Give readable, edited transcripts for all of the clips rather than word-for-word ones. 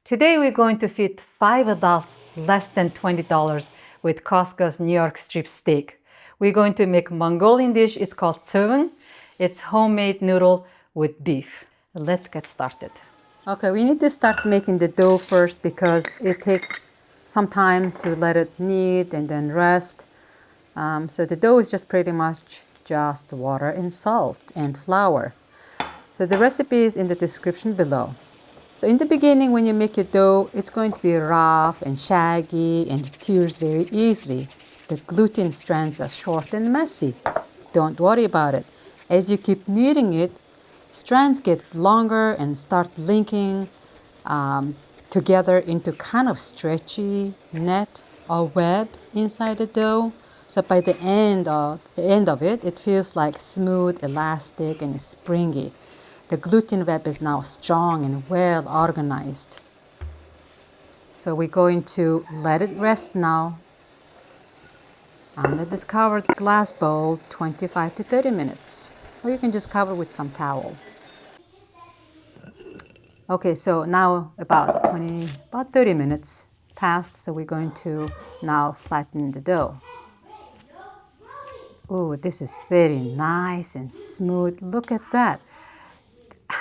Today we're going to feed 5 adults less than $20 with Costco's New York strip steak. We're going to make Mongolian dish. It's called Tsuivan. It's homemade noodle with beef. Let's get started. Okay, we need to start making the dough first because it takes some time to let it knead and then rest. So the dough is just pretty much just water and salt and flour. So the recipe is in the description below. So in the beginning, when you make your dough, it's going to be rough and shaggy and it tears very easily. The gluten strands are short and messy. Don't worry about it. As you keep kneading it, strands get longer and start linking together into kind of stretchy net or web inside the dough. So by the end of it, it feels like smooth, elastic, and springy. The gluten web is now strong and well organized. So we're going to let it rest now under this covered glass bowl 25 to 30 minutes. Or you can just cover with some towel. Okay, so now about 30 minutes passed, so we're going to now flatten the dough. Oh, this is very nice and smooth. Look at that.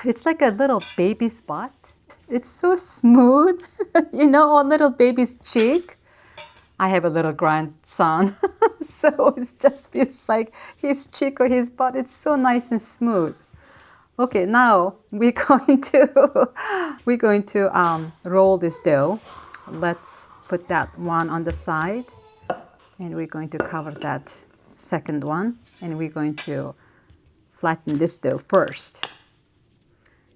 It's like a little baby spot. It's so smooth, you know, on little baby's cheek. I have a little grandson, so it just feels like his cheek or his butt. It's so nice and smooth. Okay, now we're going to roll this dough. Let's put that one on the side, and we're going to cover that second one, and we're going to flatten this dough first.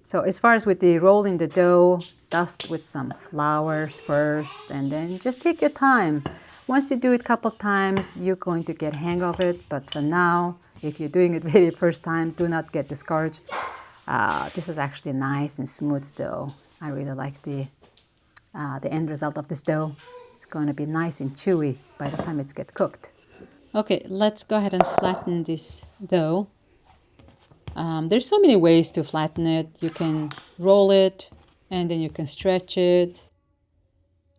So as far as with the rolling the dough, dust with some flours first, and then just take your time. Once you do it a couple times, you're going to get hang of it. But for now, if you're doing it very first time, do not get discouraged. This is actually nice and smooth dough. I really like the end result of this dough. It's going to be nice and chewy by the time it gets cooked. Okay, let's go ahead and flatten this dough. There's so many ways to flatten it. You can roll it, and then you can stretch it.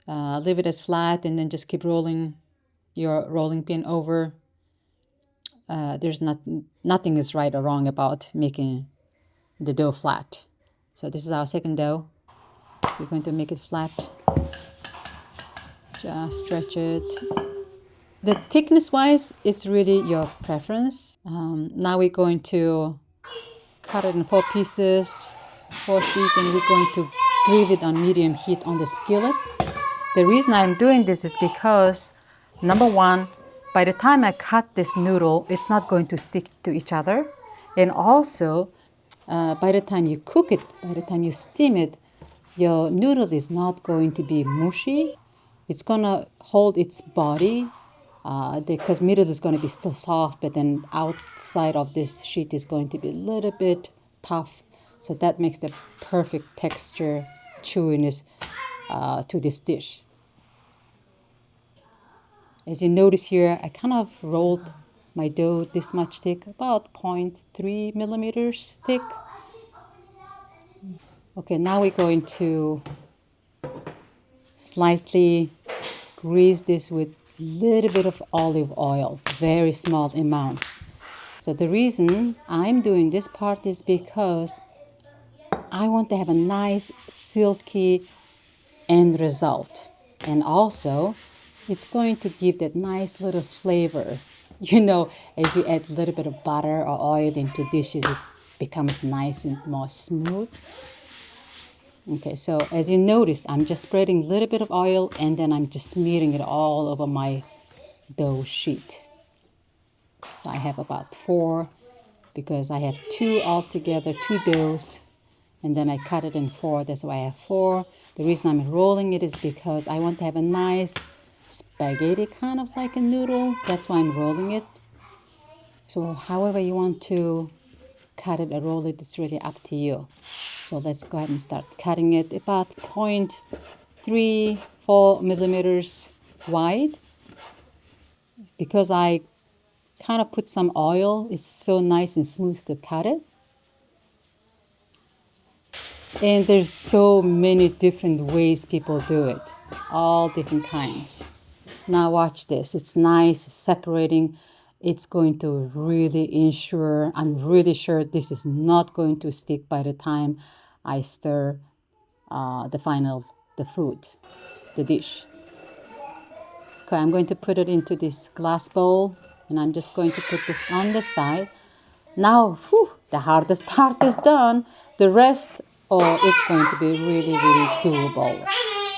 Leave it as flat, and then just keep rolling your rolling pin over. There's nothing is right or wrong about making the dough flat. So this is our second dough. We're going to make it flat. Just stretch it. The thickness-wise, it's really your preference. Now we're going to cut it in 4 pieces, 4 sheets, and we're going to grill it on medium heat on the skillet. The reason I'm doing this is because, number one, by the time I cut this noodle, it's not going to stick to each other. And also, by the time you cook it, by the time you steam it, your noodle is not going to be mushy. It's going to hold its body because middle is going to be still soft, but then outside of this sheet is going to be a little bit tough. So that makes the perfect texture, chewiness to this dish. As you notice here, I kind of rolled my dough this much thick, about 0.3 millimeters thick. Okay, now we're going to slightly grease this with a little bit of olive oil, very small amount. So the reason I'm doing this part is because I want to have a nice silky end result. And also, it's going to give that nice little flavor. You know, as you add a little bit of butter or oil into dishes, it becomes nice and more smooth. Okay, so as you notice, I'm just spreading a little bit of oil and then I'm just smearing it all over my dough sheet. So I have about 4 because I have 2 altogether, 2 doughs, and then I cut it in 4. That's why I have 4. The reason I'm rolling it is because I want to have a nice spaghetti kind of like a noodle. That's why I'm rolling it. So however you want to cut it or roll it, it's really up to you. So let's go ahead and start cutting it about 0.34 millimeters wide. Because I kind of put some oil, it's so nice and smooth to cut it. And there's so many different ways people do it, all different kinds. Now watch this. It's nice, separating. It's going to really ensure, I'm really sure this is not going to stick by the time I stir the food, the dish. Okay, I'm going to put it into this glass bowl, and I'm just going to put this on the side. Now, the hardest part is done. The rest, oh, it's going to be really, really doable.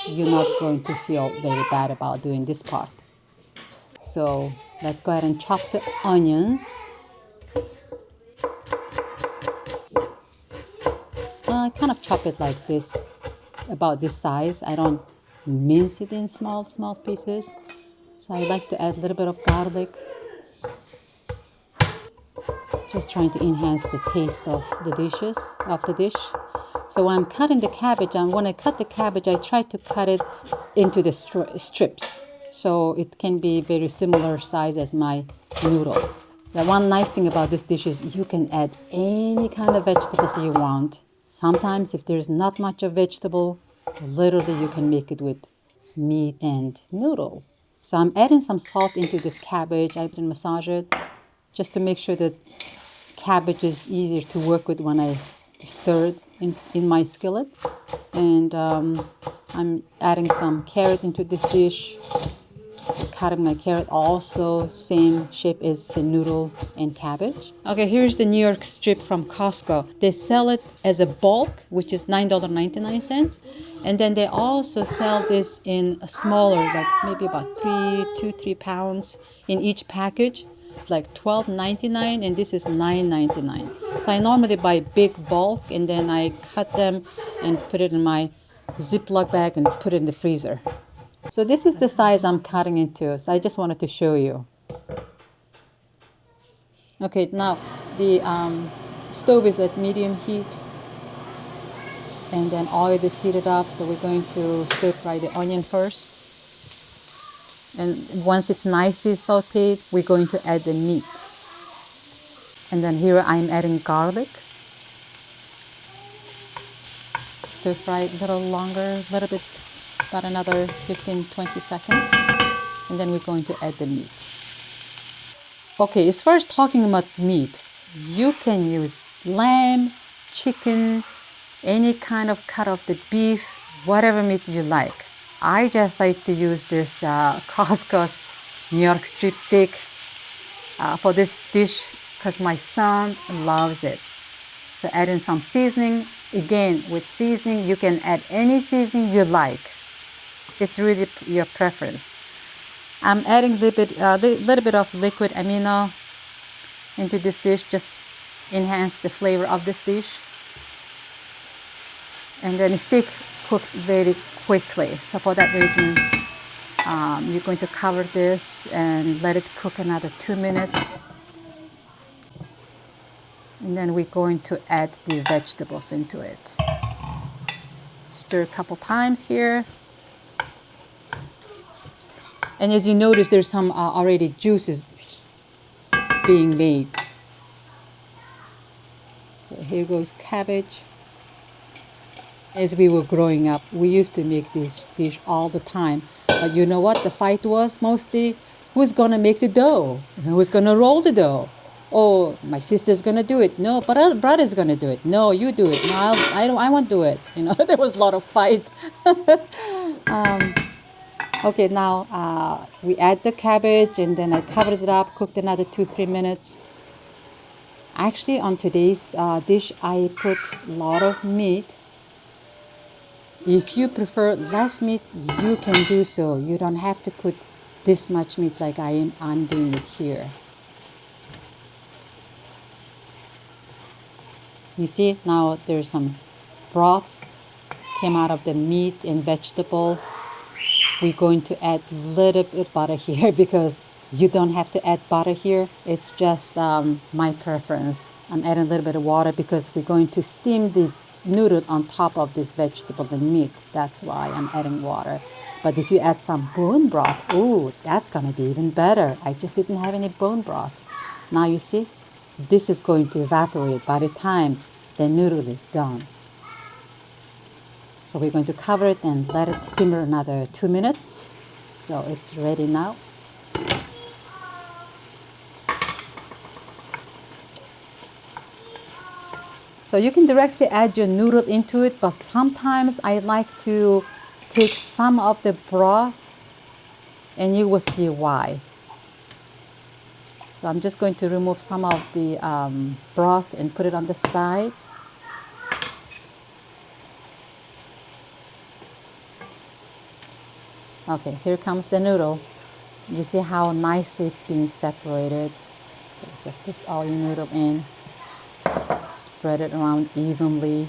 You're not going to feel very bad about doing this part. So let's go ahead and chop the onions. I kind of chop it like this, about this size. I don't mince it in small pieces. So I like to add a little bit of garlic. Just trying to enhance the taste of the dish. So when I'm cutting the cabbage, and when I cut the cabbage, I try to cut it into the strips, so it can be very similar size as my noodle. The one nice thing about this dish is you can add any kind of vegetables you want. Sometimes if there's not much of vegetable, literally you can make it with meat and noodle. So I'm adding some salt into this cabbage. I didn't massage it just to make sure that cabbage is easier to work with when I stir it in my skillet. And I'm adding some carrot into this dish. Cutting my carrot also same shape as the noodle and cabbage. Okay, here's the New York strip from Costco. They sell it as a bulk, which is $9.99. And then they also sell this in a smaller, like maybe about 3 pounds in each package. It's like $12.99, and this is $9.99. So I normally buy big bulk, and then I cut them and put it in my Ziploc bag and put it in the freezer. So this is the size I'm cutting into. So I just wanted to show you. Okay, now the stove is at medium heat, and then oil is heated up. So we're going to stir fry the onion first. And once it's nicely sauteed, we're going to add the meat. And then here I'm adding garlic. Stir fry it a little longer, a little bit, about another 15-20 seconds. And then we're going to add the meat. Okay, as far as talking about meat, you can use lamb, chicken, any kind of cut of the beef, whatever meat you like. I just like to use this Costco's New York strip steak for this dish because my son loves it. So add in some seasoning. Again, with seasoning, you can add any seasoning you like. It's really your preference. I'm adding a little bit of liquid amino into this dish, just enhance the flavor of this dish. And then steak cooked very quickly. So for that reason, you're going to cover this and let it cook another 2 minutes. And then we're going to add the vegetables into it. Stir a couple times here. And as you notice, there's some already juices being made. So here goes cabbage. As we were growing up, we used to make this dish all the time. But you know what? The fight was mostly who's going to make the dough? Who's going to roll the dough? Oh, my sister's going to do it. No, but brother's going to do it. No, you do it. No, I won't do it. You know, there was a lot of fight. Okay, now we add the cabbage, and then I covered it up, cooked another 2-3 minutes. Actually, on today's dish, I put a lot of meat. If you prefer less meat, you can do so. You don't have to put this much meat like I'm doing it here. You see, now there's some broth came out of the meat and vegetable. We're going to add a little bit of butter here because you don't have to add butter here. It's just my preference. I'm adding a little bit of water because we're going to steam the noodle on top of this vegetable and meat. That's why I'm adding water. But if you add some bone broth, ooh, that's going to be even better. I just didn't have any bone broth. Now you see, this is going to evaporate by the time the noodle is done. So we're going to cover it and let it simmer another 2 minutes. So it's ready now. So you can directly add your noodle into it, but sometimes I like to take some of the broth, and you will see why. So I'm just going to remove some of the broth and put it on the side. Okay, here comes the noodle. You see how nicely it's being separated. Okay, just put all your noodle in. Spread it around evenly.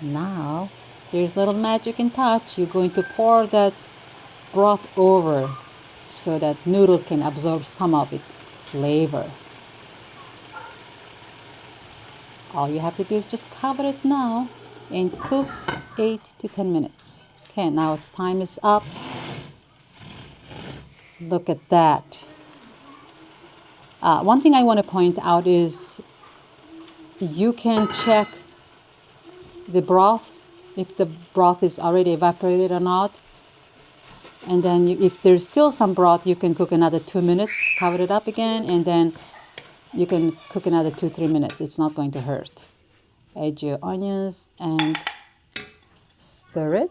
Now, here's a little magic in touch. You're going to pour that broth over so that noodles can absorb some of its flavor. All you have to do is just cover it now and cook 8 to 10 minutes. Okay, now its time is up. Look at that. One thing I want to point out is you can check the broth, if the broth is already evaporated or not. And then if there's still some broth, you can cook another 2 minutes, cover it up again, and then you can cook another 2-3 minutes. It's not going to hurt. Add your onions and stir it.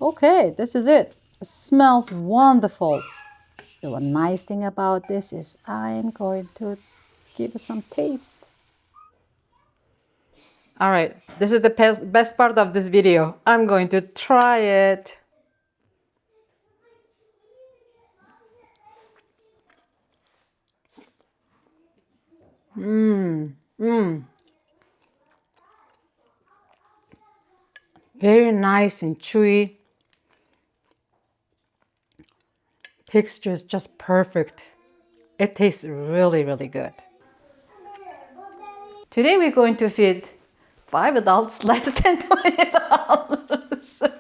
Okay, this is it. It smells wonderful. The one nice thing about this is I'm going to give it some taste. All right, this is the best part of this video. I'm going to try it. Very nice and chewy. Texture is just perfect. It tastes really, really good. Today we're going to feed 5 adults less than $20.